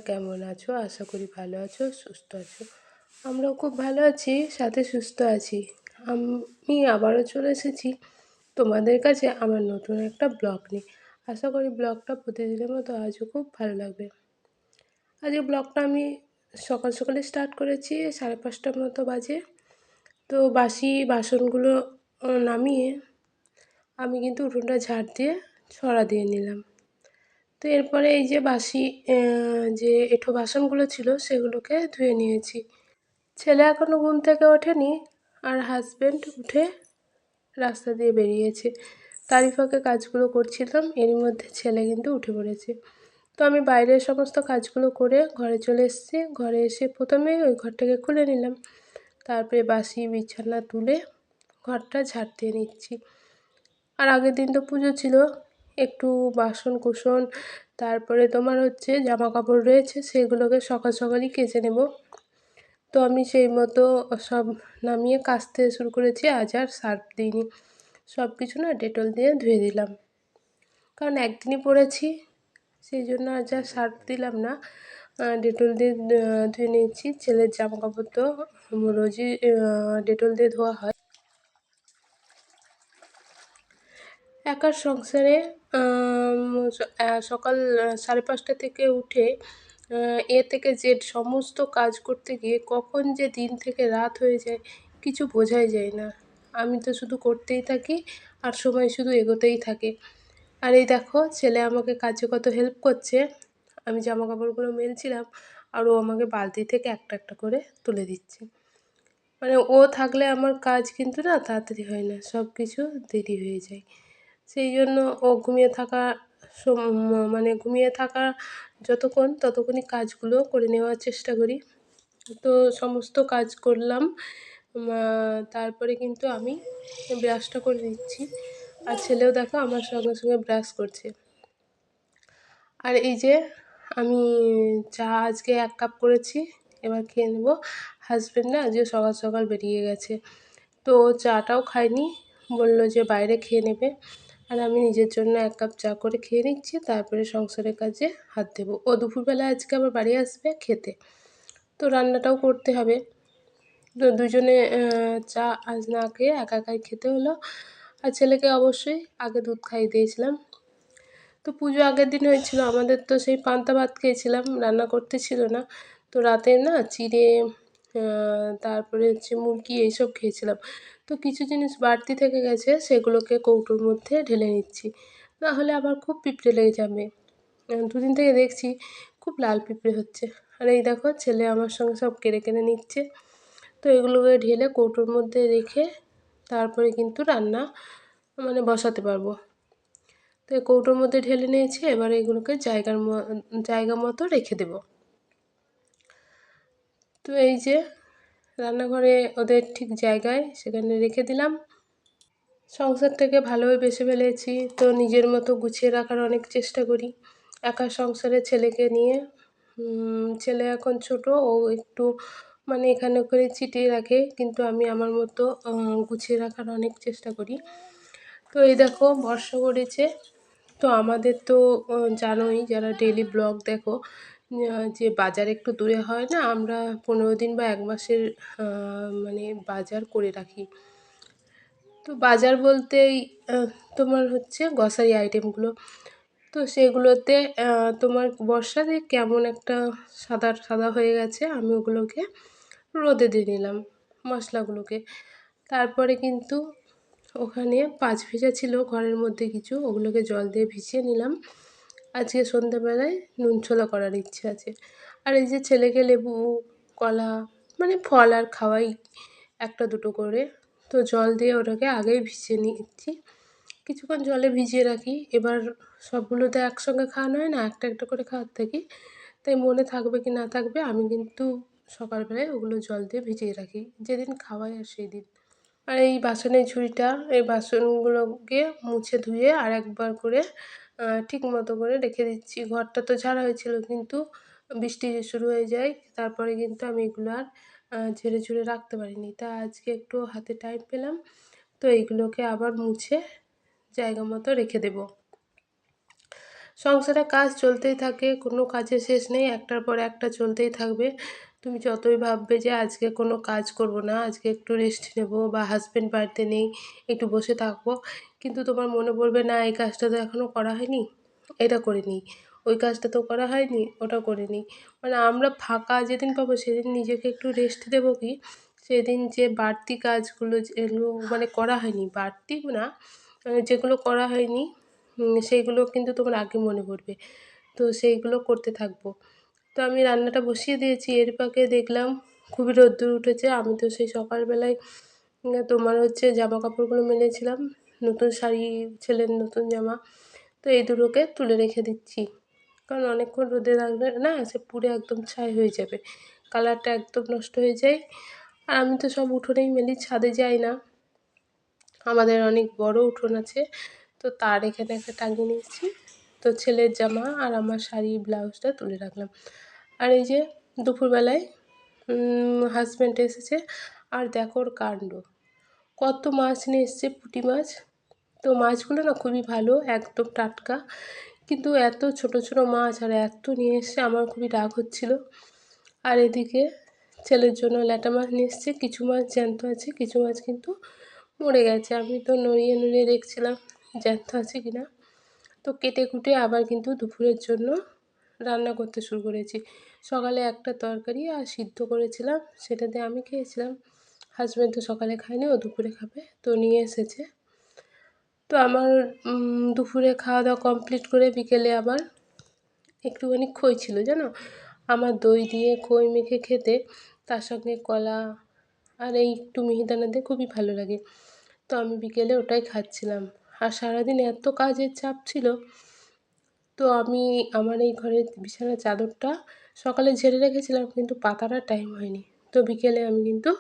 কেমন আছো? আশা করি ভালো আছো, সুস্থ আছো। আমরাও খুব ভালো আছি, সাথে সুস্থ আছি। আমি আবারও চলে এসেছি তোমাদের কাছে আমার নতুন একটা ব্লগ নিয়ে। আশা করি ব্লগটা প্রতিদিনের মতো আজও খুব ভালো লাগবে। আজকে ব্লগটা আমি সকাল সকালে স্টার্ট করেছি, 5:30টার মতো বাজে। তো বাসি বাসনগুলো নামিয়ে আমি কিন্তু উঠোনটা ঝাড় দিয়ে ছড়া দিয়ে নিলাম। তো এরপরে এই যে বাসি যে এঁঠো বাসনগুলো ছিল সেগুলোকে ধুয়ে নিয়েছি। ছেলে এখনও ঘুম থেকে ওঠেনি, আর হাজব্যান্ড উঠে রাস্তা দিয়ে বেরিয়েছে। তারই ফাঁকে কাজগুলো করছিলাম, এরই মধ্যে ছেলে কিন্তু উঠে পড়েছে। তো আমি বাইরের সমস্ত কাজগুলো করে ঘরে চলে এসেছি। ঘরে এসে প্রথমে ওই ঘরটাকে খুলে নিলাম, তারপরে বাসি বিছানা তুলে ঘরটা ঝাড় দিয়ে নিচ্ছি। আর আগের দিন তো পুজো ছিল, একটু বাসন কুসন তারপরে তোমার হচ্ছে জামা কাপড় রয়েছে, সেগুলোকে সকাল সকালই কেচে নেব। তো আমি সেই মতো সব নামিয়ে কাচতে শুরু করেছি। আজ আর সার্ফ দিইনি, সব কিছু না ডেটল দিয়ে ধুয়ে দিলাম, কারণ একদিনই পরেছি, সেই জন্য আজ আর সার্ফ দিলাম না, ডেটল দিয়ে ধুয়ে নিয়েছি। ছেলের জামা কাপড় তো রোজই ডেটল দিয়ে ধোয়া হয়। একার সংসারে সকাল 5:30 থেকে উঠে এ থেকে জেড সমস্ত কাজ করতে গিয়ে কখন যে দিন থেকে রাত হয়ে যায় কিছু বোঝাই যায় না। আমি তো শুধু করতেই থাকি আর সময় শুধু এগোতেই থাকে। আর এই দেখো ছেলে আমাকে কাজে কত হেল্প করছে। আমি জামা কাপড়গুলো মেলছিলাম আর ও আমাকে বালতি থেকে একটা একটা করে তুলে দিচ্ছে। মানে ও থাকলে আমার কাজ কিন্তু না তাড়াতাড়ি হয় না, সব কিছু দেরি হয়ে যায়। সেই জন্য ও ঘুমিয়ে থাকা মানে ঘুমিয়ে থাকা যতক্ষণ ততক্ষণই কাজগুলো করে নেওয়ার চেষ্টা করি। তো সমস্ত কাজ করলাম, তারপরে কিন্তু আমি ব্রাশটা করে নিচ্ছি। আর ছেলেও দেখো আমার সঙ্গে সঙ্গে ব্রাশ করছে। আর এই যে আমি চা আজকে 1 কাপ করেছি, এবার খেয়ে নেব। হাজব্যান্ড না আজকে সকাল সকাল বেরিয়ে গেছে, তো ও চাটাও খায়নি, বলল যে বাইরে খেয়ে নেবে। আর আমি নিজের জন্য 1 কাপ চা করে খেয়ে নিচ্ছি, তারপরে সংসারের কাজে হাত দেবো। ও দুপুরবেলা আজকে আবার বাড়ি আসবে খেতে, তো রান্নাটাও করতে হবে। তো দুজনে চা আজ না খেয়ে একা একাই খেতে হলো। আর ছেলেকে অবশ্যই আগে দুধ খাইয়ে দিয়েছিলাম। তো পুজো আগের দিন হয়েছিল, আমাদের তো সেই পান্তা ভাত খেয়েছিলাম, রান্না করতে ছিল না। তো রাতে না চিড়ে তারপরে হচ্ছে মুরগি এইসব খেয়েছিলাম। তো কিছু জিনিস বাড়তি থেকে গেছে, সেগুলোকে কৌটোর মধ্যে ঢেলে নিচ্ছি, না হলে আবার খুব পিঁপড়ে লেগে যাবে। দুদিন থেকে দেখছি খুব লাল পিঁপড়ে হচ্ছে। আর এই দেখো ছেলে আমার সঙ্গে সব কেড়ে কেড়ে নিচ্ছে। তো এগুলোকে ঢেলে কৌটোর মধ্যে রেখে তারপরে কিন্তু রান্না মানে বসাতে পারবো। তো এই কৌটোর মধ্যে ঢেলে নিয়েছি, এবার এগুলোকে জায়গা মতো রেখে দেব। তো এই যে রান্নাঘরে ওদের ঠিক জায়গায় সেখানে রেখে দিলাম। সংসারটাকে ভালোভাবে বেছে ফেলেছি, তো নিজের মতো গুছিয়ে রাখার অনেক চেষ্টা করি। একা সংসারে ছেলেকে নিয়ে, ছেলে এখন ছোট, ও একটু মানে এখানে ওখানে ছিটিয়ে রাখে, কিন্তু আমি আমার মতো গুছিয়ে রাখার অনেক চেষ্টা করি। তো এই দেখো বর্ষা পড়েছে। তো আমাদের তো জানোই যারা ডেইলি ব্লগ দেখো, যে বাজার একটু দূরে হয় না, আমরা 15 দিন বা 1 মাসের মানে বাজার করে রাখি। তো বাজার বলতেই তোমার হচ্ছে গ্রসারি আইটেমগুলো। তো সেগুলোতে তোমার বর্ষাতে কেমন একটা সাদা সাদা হয়ে গেছে, আমি ওগুলোকে রোদে দিয়ে নিলাম মশলাগুলোকে। তারপরে কিন্তু ওখানে পাঁচ ভেজা ছিল ঘরের মধ্যে কিছু, ওগুলোকে জল দিয়ে ভিজিয়ে নিলাম। আজকে সন্ধ্যাবেলায় নুন ছোলা করার ইচ্ছে আছে। আর এই যে ছেলেকে লেবু, কলা মানে ফল আর খাওয়াই একটা দুটো করে। তো জল দিয়ে ওটাকে আগেই ভিজিয়ে নিচ্ছি, কিছুক্ষণ জলে ভিজিয়ে রাখি। এবার সবগুলো তো একসঙ্গে খাওয়ানো হয় না, একটা একটা করে খাওয়াতে থাকি। তাই মনে থাকবে কি না থাকবে, আমি কিন্তু সকালবেলায় ওগুলো জল দিয়ে ভিজিয়ে রাখি, যেদিন খাওয়াই আর সেই দিন। আর এই বাসনের ঝুড়িটা, এই বাসনগুলোকে মুছে ধুয়ে আর একবার করে ঠিক মতো করে রেখে দিচ্ছি। ঘরটা তো ঝাড়া হয়েছিল, কিন্তু বৃষ্টি শুরু হয়ে যায়, তারপরে কিন্তু আমি এগুলো আর ঝেড়ে ঝুড়ে রাখতে পারিনি। তা আজকে একটু হাতে টাইম পেলাম, তো এইগুলোকে আবার মুছে জায়গা মতো রেখে দেব। সংসারে কাজ চলতেই থাকে, কোনো কাজের শেষ নেই, একটার পর একটা চলতেই থাকবে। তুমি যতই ভাববে যে আজকে কোনো কাজ করব না, আজকে একটু রেস্ট নেব বা হাসব্যান্ড বাড়িতে নেই, একটু বসে থাকবো, কিন্তু তোমার মনে পড়বে না এই কাজটা তো এখনও করা হয়নি, এটা করে নিই, ওই কাজটা তো করা হয়নি, ওটা করে নিই। মানে আমরা ফাঁকা যেদিন পাবো সেদিন নিজেকে একটু রেস্ট দেবো কি, সেদিন যে বাড়তি কাজগুলো যেগুলো মানে করা হয়নি, বাড়তি না, যেগুলো করা হয়নি সেইগুলো কিন্তু তোমার আগে মনে পড়বে। তো সেইগুলো করতে থাকবো। তো আমি রান্নাটা বসিয়ে দিয়েছি, এর ফাঁকে দেখলাম খুবই রোদ্দুর উঠেছে। আমি তো সেই সকালবেলায় তোমার হচ্ছে জামা কাপড়গুলো মেলেছিলাম, নতুন শাড়ি, ছেলের নতুন জামা। তো এই দুটোকে তুলে রেখে দিচ্ছি, কারণ অনেকক্ষণ রোদে রাখলে না সে পুড়ে একদম ছাই হয়ে যাবে, কালারটা একদম নষ্ট হয়ে যায়। আর আমি তো সব উঠোনেই মেলি, ছাদে যাই না। আমাদের অনেক বড় উঠোন আছে, তো তার এখানে একটা টাঙিয়ে নিয়েছি। তো ছেলের জামা আর আমার শাড়ি ব্লাউজটা তুলে রাখলাম। আর এই যে দুপুরবেলায় হাজব্যান্ড এসেছে, আর দেখো ওর কাণ্ড, কত মাছ নিয়ে এসছে, পুঁটি মাছ। তো মাছগুলো না খুবই ভালো, একদম টাটকা, কিন্তু এত ছোট ছোট মাছ আর এত নিয়ে এসছে, আমার খুবই রাগ হচ্ছিল। আর এদিকে ছেলের জন্য ল্যাটা মাছ নিয়ে এসছে, কিছু মাছ জ্যান্ত আছে, কিছু মাছ কিন্তু মরে গেছে। আমি তো নড়িয়ে নড়িয়ে দেখছিলাম জ্যান্ত আছে কিনা। তো কেটে কুটে আবার কিন্তু দুপুরের জন্য রান্না করতে শুরু করেছি। সকালে একটা তরকারি আর সিদ্ধ করেছিলাম, সেটা দিয়ে আমি খেয়েছিলাম। হাজব্যান্ড তো সকালে খায়নি, ও দুপুরে খাবে, তো নিয়ে এসেছে। তো আমার দুপুরে খাওয়া দাওয়া কমপ্লিট করে বিকেলে আবার একটুখানি খই ছিল জানো, আমার দই দিয়ে খই মেখে খেতে, তার সঙ্গে কলা আর এই একটু মিহিদানা দিয়ে খুবই ভালো লাগে। তো আমি বিকেলে ওটাই খাচ্ছিলাম। আর সারাদিন এত কাজের চাপ ছিল, তো আমি আমার এই ঘরের বিছানার চাদরটা সকালে ঝেড়ে রেখেছিলাম, কিন্তু পাতার টাইম হয়নি। তো বিকেলে আমি কিন্তু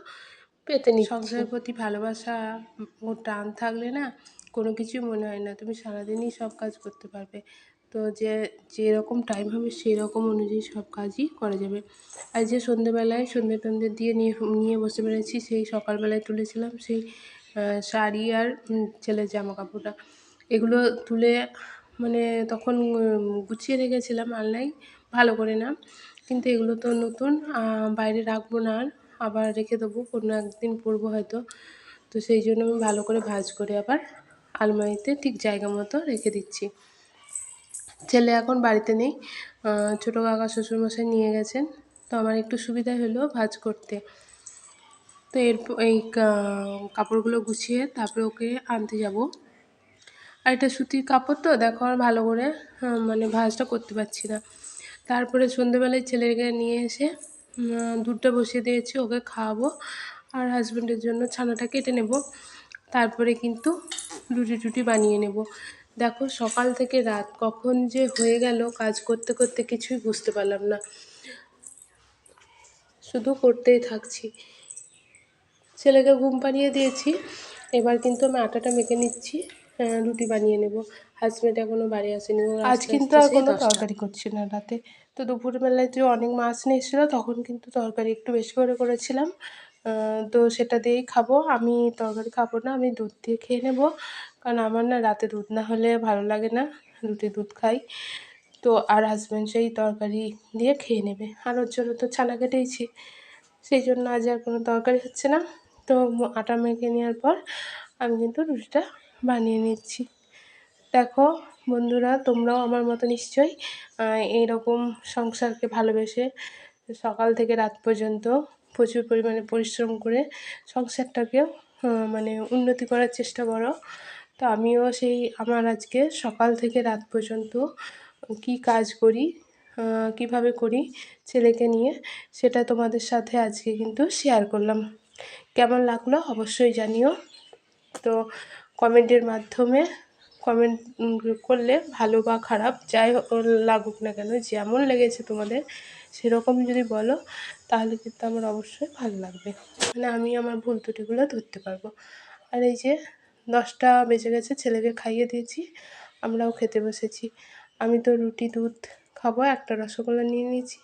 পেতে নিচ্ছি। সংসারের প্রতি ভালোবাসা ও টান থাকলে না কোনো কিছুই মনে হয় না, তুমি সারাদিনই সব কাজ করতে পারবে। তো যেরকম টাইম হবে সেই রকম অনুযায়ী সব কাজই করা যাবে। আর যে সন্ধেবেলায় সন্ধে টন্ধে দিয়ে নিয়ে নিয়ে বসে পেরেছি, সেই সকালবেলায় তুলেছিলাম সেই শাড়ি আর ছেলের জামা কাপড়টা, এগুলো তুলে মানে তখন গুছিয়ে রেখেছিলাম আলনায় ভালো করে না, কিন্তু এগুলো তো নতুন, বাইরে রাখবো না আর, আবার রেখে দেবো, কোনো একদিন পরবো হয়তো। তো সেই জন্য আমি ভালো করে ভাঁজ করে আবার আলমারিতে ঠিক জায়গা মতো রেখে দিচ্ছি। ছেলে এখন বাড়িতে নেই, ছোটো কাকা শ্বশুরমশাই নিয়ে গেছেন। তো আমার একটু সুবিধা হলো ভাঁজ করতে। তো এই কাপড়গুলো গুছিয়ে তারপরে ওকে আনতে যাব। আর এটা সুতির কাপড়, তো দেখো আর ভালো করে মানে ভাঁজটা করতে পারছি না। তারপরে সন্ধেবেলায় ছেলেকে নিয়ে এসে দুধটা বসিয়ে দিয়েছি, ওকে খাওয়াবো আর হাজব্যান্ডের জন্য ছানাটা কেটে নেব। তারপরে কিন্তু রুটি টুটি বানিয়ে নেব। দেখো সকাল থেকে রাত কখন যে হয়ে গেল, কাজ করতে করতে কিছুই বুঝতে পারলাম না, শুধু করতেই থাকছি। ছেলেকে ঘুম পাড়িয়ে দিয়েছি, এবার কিন্তু আমি আটাটা মেখে নিচ্ছি, রুটি বানিয়ে নেব। হাজব্যান্ড এখনও বাড়ি আসেনি, ও আজ কিন্তু আর কোনো তরকারি করছি না রাতে। তো দুপুরবেলায় যে অনেক মাছ নিয়ে এসেছিলো, তখন কিন্তু তরকারি একটু বেশি করে করেছিলাম, তো সেটা দিয়েই খাবো। আমি তরকারি খাবো না, আমি দুধ দিয়ে খেয়ে নেব, কারণ আমার না রাতে দুধ না হলে ভালো লাগে না, রুটি দুধ খাই। তো আর হাজব্যান্ড সেই তরকারি দিয়ে খেয়ে নেবে, আর ওর জন্য তো ছানা কেটেইছি, সেই জন্য আজ আর কোনো তরকারি হচ্ছে না। তো আটা মেখে নেওয়ার পর আমি কিন্তু রুটিটা বানিয়ে নিচ্ছি। দেখো বন্ধুরা, তোমরাও আমার মতো নিশ্চয়ই এইরকম সংসারকে ভালোবেসে সকাল থেকে রাত পর্যন্ত প্রচুর পরিমাণে পরিশ্রম করে সংসারটাকেও মানে উন্নতি করার চেষ্টা করো। তো আমিও সেই আমার আজকে সকাল থেকে রাত পর্যন্ত কি কাজ করি, কিভাবে করি ছেলেকে নিয়ে, সেটা তোমাদের সাথে আজকে কিন্তু শেয়ার করলাম। কেমন লাগলো অবশ্যই জানিও। তো কমেন্টের মাধ্যমে কমেন্ট করলে, ভালো বা খারাপ যাই লাগুক না কেন, যেমন লেগেছে তোমাদের সেরকম যদি বলো, তাহলে কিন্তু আমার অবশ্যই ভালো লাগবে, মানে আমি আমার ভুল ত্রুটিগুলো ধরতে পারবো। আর এই যে 10টা বেজে গেছে, ছেলেকে খাইয়ে দিয়েছি, আমরাও খেতে বসেছি। আমি তো রুটি দুধ খাবো, একটা রসগোল্লা নিয়ে নিয়েছি।